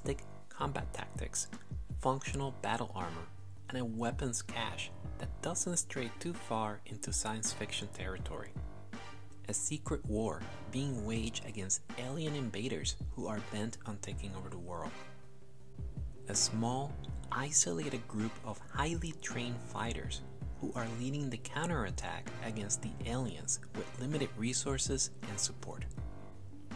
realistic combat tactics, functional battle armor, and a weapons cache that doesn't stray too far into science fiction territory. A secret war being waged against alien invaders who are bent on taking over the world. A small, isolated group of highly trained fighters who are leading the counterattack against the aliens with limited resources and support.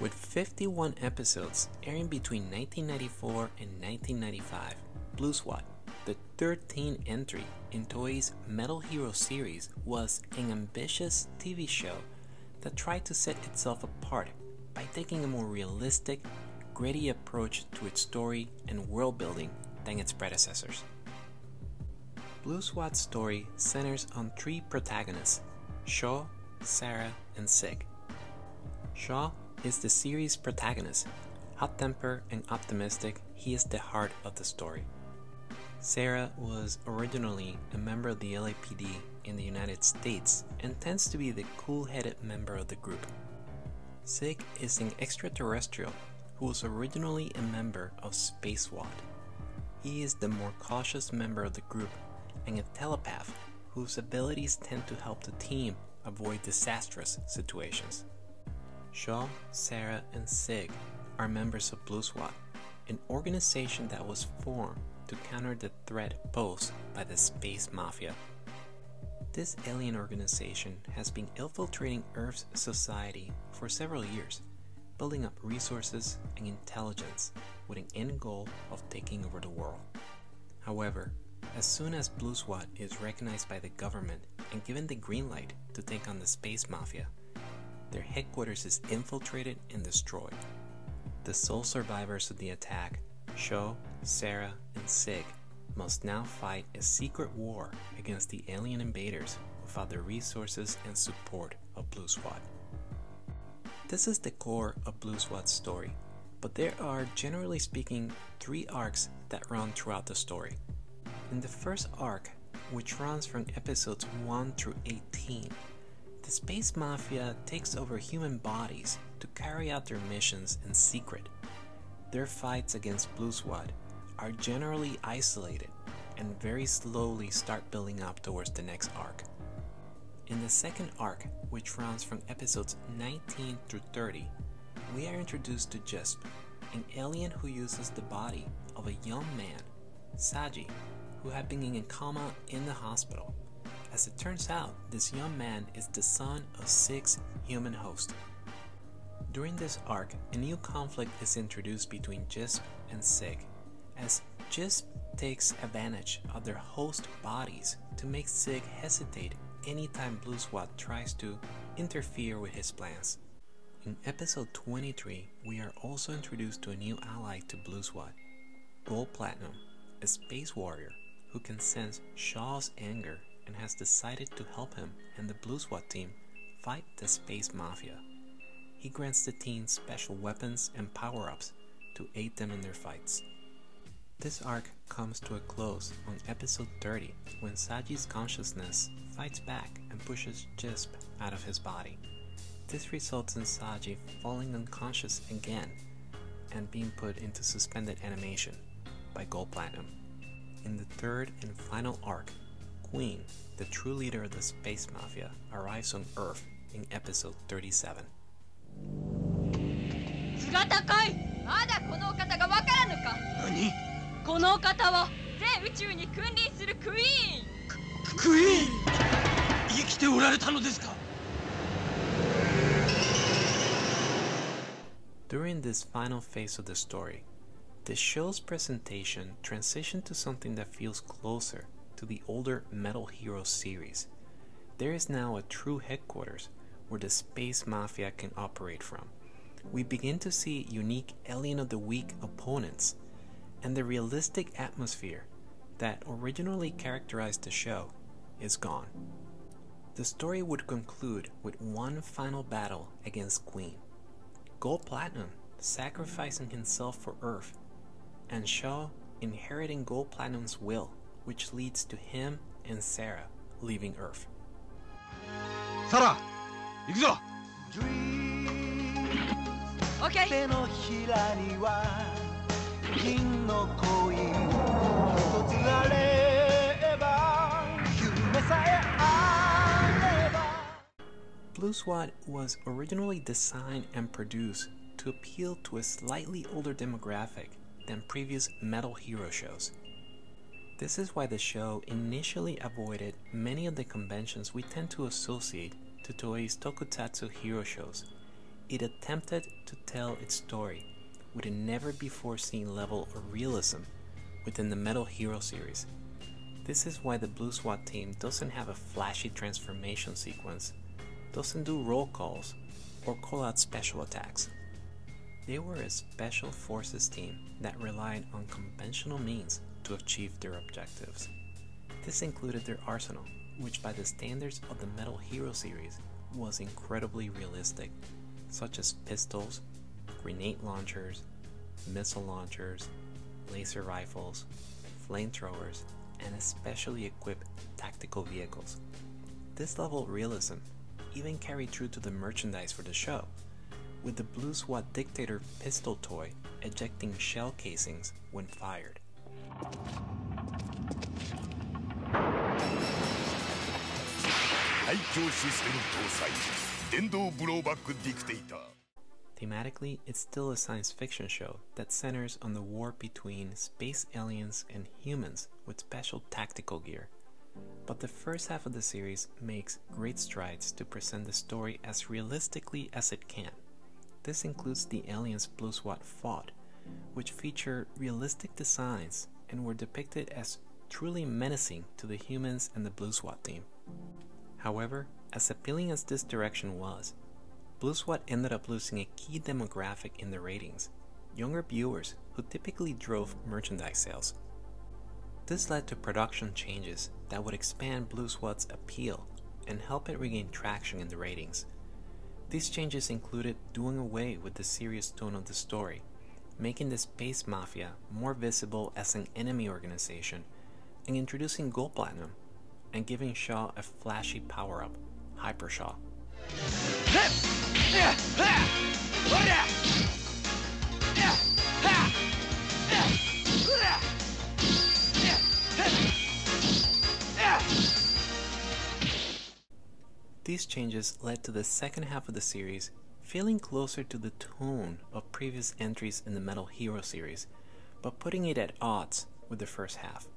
With 51 episodes airing between 1994 and 1995, Blue Swat, the 13th entry in Toei's Metal Hero series, was an ambitious TV show that tried to set itself apart by taking a more realistic, gritty approach to its story and world building than its predecessors. Blue Swat's story centers on three protagonists, Shaw, Sarah, and Sig. Shaw is the series' protagonist. Hot-tempered and optimistic, he is the heart of the story. Sarah was originally a member of the LAPD in the United States and tends to be the cool-headed member of the group. Sig is an extraterrestrial who was originally a member of Space SWAT. He is the more cautious member of the group and a telepath whose abilities tend to help the team avoid disastrous situations. Shaw, Sarah, and Sig are members of Blue SWAT, an organization that was formed to counter the threat posed by the space mafia. This alien organization has been infiltrating Earth's society for several years, building up resources and intelligence with an end goal of taking over the world. However, as soon as Blue SWAT is recognized by the government and given the green light to take on the space mafia, their headquarters is infiltrated and destroyed. The sole survivors of the attack, Shaw, Sarah, and Sig, must now fight a secret war against the alien invaders without the resources and support of Blue SWAT. This is the core of Blue SWAT's story, but there are, generally speaking, three arcs that run throughout the story. In the first arc, which runs from episodes 1 through 18, the space mafia takes over human bodies to carry out their missions in secret. Their fights against Blue SWAT are generally isolated and very slowly start building up towards the next arc. In the second arc, which runs from episodes 19 through 30, we are introduced to Jesp, an alien who uses the body of a young man, Saji, who had been in a coma in the hospital. As it turns out, this young man is the son of Sig's human host. During this arc, a new conflict is introduced between Jesp and Sig, as Jesp takes advantage of their host bodies to make Sig hesitate anytime Blue SWAT tries to interfere with his plans. In episode 23, we are also introduced to a new ally to Blue SWAT, Gold Platinum, a space warrior who can sense Shaw's anger and has decided to help him and the Blue SWAT team fight the space mafia. He grants the team special weapons and power-ups to aid them in their fights. This arc comes to a close on episode 30 when Saji's consciousness fights back and pushes Jesp out of his body. This results in Saji falling unconscious again and being put into suspended animation by Gold Platinum. In the third and final arc, Queen, the true leader of the space mafia, arrives on Earth in episode 37. 頭高い！まだこのお方がわからぬか？何？このお方は全宇宙に君臨するクイーン！クイーン！生きておられたのですか？ During this final phase of the story, the show's presentation transitioned to something that feels closer to the older Metal Hero series. There is now a true headquarters where the space mafia can operate from. We begin to see unique Alien of the Week opponents, and the realistic atmosphere that originally characterized the show is gone. The story would conclude with one final battle against Queen, Gold Platinum sacrificing himself for Earth, and Shaw inheriting Gold Platinum's will, which leads to him and Sarah leaving Earth. Sarah, 行くぞ! Okay. 銀の恋一つあれば夢さえあれば Blue Swat was originally designed and produced to appeal to a slightly older demographic than previous metal hero shows. This is why the show initially avoided many of the conventions we tend to associate to Toei's tokusatsu hero shows. It attempted to tell its story with a never-before-seen level of realism within the Metal Hero series. This is why the Blue SWAT team doesn't have a flashy transformation sequence, doesn't do roll calls, or call out special attacks. They were a special forces team that relied on conventional means to achieve their objectives. This included their arsenal, which by the standards of the Metal Hero series was incredibly realistic, such as pistols, grenade launchers, missile launchers, laser rifles, flamethrowers, and especially equipped tactical vehicles. This level of realism even carried through to the merchandise for the show, with the Blue SWAT Dictator pistol toy ejecting shell casings when fired. Thematically, it's still a science fiction show that centers on the war between space aliens and humans with special tactical gear. But the first half of the series makes great strides to present the story as realistically as it can. This includes the aliens Blue SWAT fought, which feature realistic designs and were depicted as truly menacing to the humans and the Blue SWAT team. However, as appealing as this direction was, Blue SWAT ended up losing a key demographic in the ratings, younger viewers who typically drove merchandise sales. This led to production changes that would expand Blue SWAT's appeal and help it regain traction in the ratings. These changes included doing away with the serious tone of the story, making the Space Mafia more visible as an enemy organization, and introducing Gold Platinum, and giving Shaw a flashy power-up, Hyper Shaw. These changes led to the second half of the series feeling closer to the tone of previous entries in the Metal Hero series, but putting it at odds with the first half.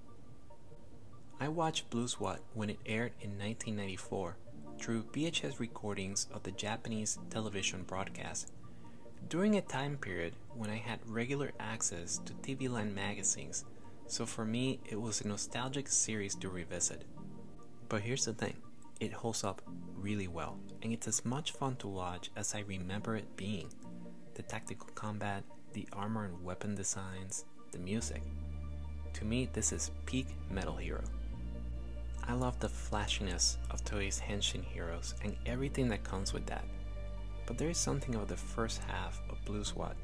I watched Blue SWAT when it aired in 1994 through VHS recordings of the Japanese television broadcast, during a time period when I had regular access to TV Land magazines, so for me it was a nostalgic series to revisit. But here's the thing, it holds up really well, and it's as much fun to watch as I remember it being. The tactical combat, the armor and weapon designs, the music. To me, this is peak Metal Hero. I love the flashiness of Toei's henshin heroes and everything that comes with that. But there is something about the first half of Blue SWAT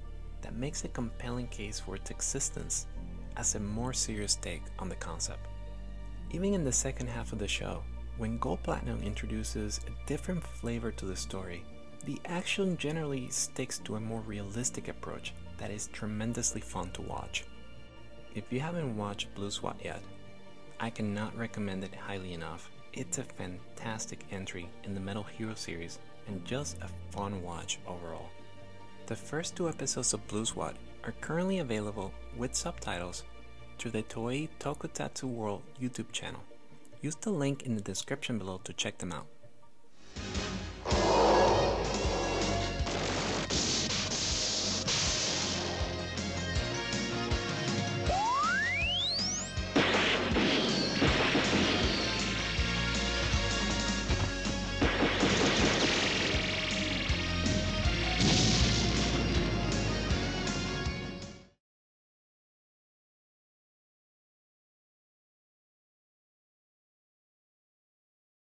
that makes a compelling case for its existence as a more serious take on the concept. Even in the second half of the show, when Gold Platinum introduces a different flavor to the story, the action generally sticks to a more realistic approach that is tremendously fun to watch. If you haven't watched Blue SWAT yet, I cannot recommend it highly enough. It's a fantastic entry in the Metal Hero series and just a fun watch overall. The first 2 episodes of Blue SWAT are currently available with subtitles through the Toei Tokusatsu World YouTube channel. Use the link in the description below to check them out.